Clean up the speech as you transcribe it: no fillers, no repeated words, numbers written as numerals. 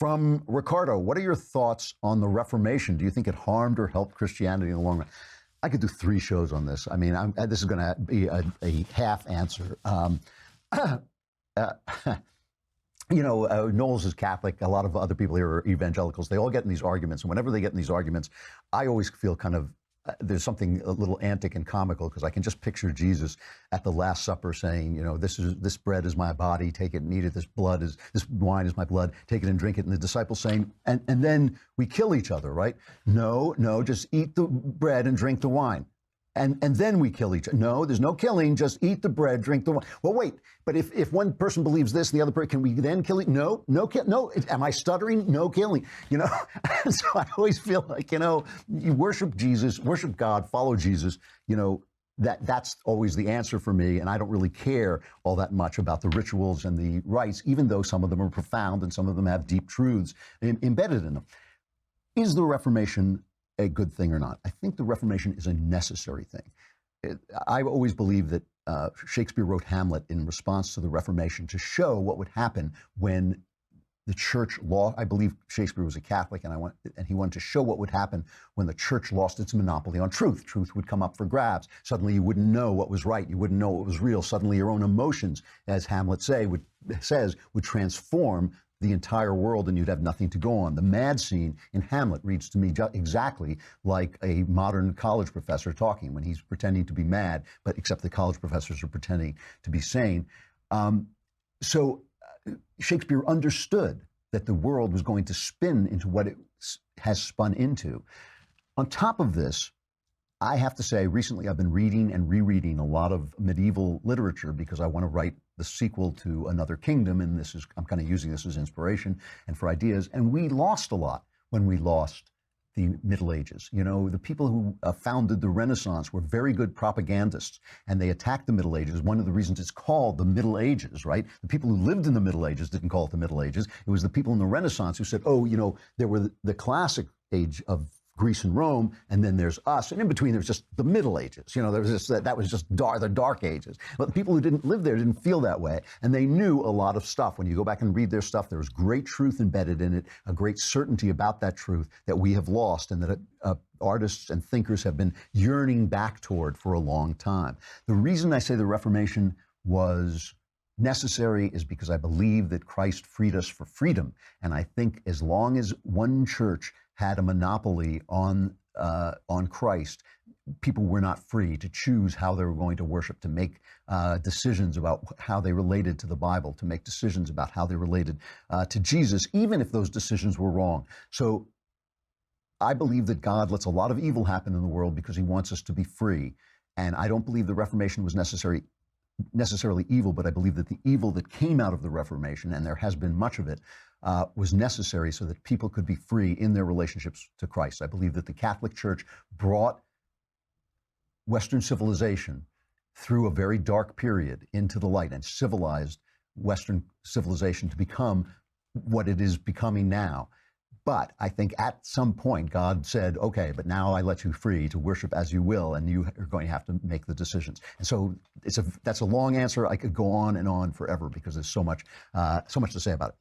From Ricardo, what are your thoughts on the Reformation? Do you think it harmed or helped Christianity in the long run? I could do 3 shows on this. I mean, this is going to be a half answer. Knowles is Catholic. A lot of other people here are evangelicals. They all get in these arguments. And whenever they get in these arguments, I always feel kind of there's something a little antic and comical, because I can just picture Jesus at the Last Supper saying, this bread is my body, take it and eat it. This wine is my blood, take it and drink it. And the disciples saying, and then we kill each other, right? No, just eat the bread and drink the wine. And then we kill each other. No, there's no killing. Just eat the bread, drink the wine. Well, wait. But if one person believes this, and the other person, can we then kill it? No. Am I stuttering? No killing. So I always feel like you worship Jesus, worship God, follow Jesus. That's always the answer for me, and I don't really care all that much about the rituals and the rites, even though some of them are profound and some of them have deep truths embedded in them. Is the Reformation a good thing or not? I think the Reformation is a necessary thing. I always believe that Shakespeare wrote Hamlet in response to the Reformation to show what would happen when the church lost. I believe Shakespeare was a Catholic, and he wanted to show what would happen when the church lost its monopoly on truth. Truth would come up for grabs. Suddenly you wouldn't know what was right. You wouldn't know what was real. Suddenly your own emotions, as Hamlet says, would transform the entire world, and you'd have nothing to go on. The mad scene in Hamlet reads to me exactly like a modern college professor talking when he's pretending to be mad, but except the college professors are pretending to be sane. So Shakespeare understood that the world was going to spin into what it has spun into. On top of this, I have to say, recently I've been reading and rereading a lot of medieval literature because I want to write the sequel to Another Kingdom, and I'm kind of using this as inspiration and for ideas. And we lost a lot when we lost the Middle Ages. The people who founded the Renaissance were very good propagandists, and they attacked the Middle Ages. One of the reasons it's called the Middle Ages, right? The people who lived in the Middle Ages didn't call it the Middle Ages. It was the people in the Renaissance who said, there were the classic age of Greece and Rome, and then there's us, and in between there's just the Middle Ages. There was that was just the Dark Ages. But the people who didn't live there didn't feel that way, and they knew a lot of stuff. When you go back and read their stuff, there was great truth embedded in it, a great certainty about that truth that we have lost, and that artists and thinkers have been yearning back toward for a long time. The reason I say the Reformation was necessary is because I believe that Christ freed us for freedom, and I think as long as one church had a monopoly on Christ, people were not free to choose how they were going to worship, to make decisions about how they related to the Bible, to make decisions about how they related to Jesus, even if those decisions were wrong. So I believe that God lets a lot of evil happen in the world because he wants us to be free. And I don't believe the Reformation was necessarily evil, but I believe that the evil that came out of the Reformation, and there has been much of it, was necessary so that people could be free in their relationships to Christ. I believe that the Catholic Church brought Western civilization through a very dark period into the light and civilized Western civilization to become what it is becoming now. But I think at some point God said, okay, but now I let you free to worship as you will, and you are going to have to make the decisions. And so that's a long answer. I could go on and on forever because there's so much to say about it.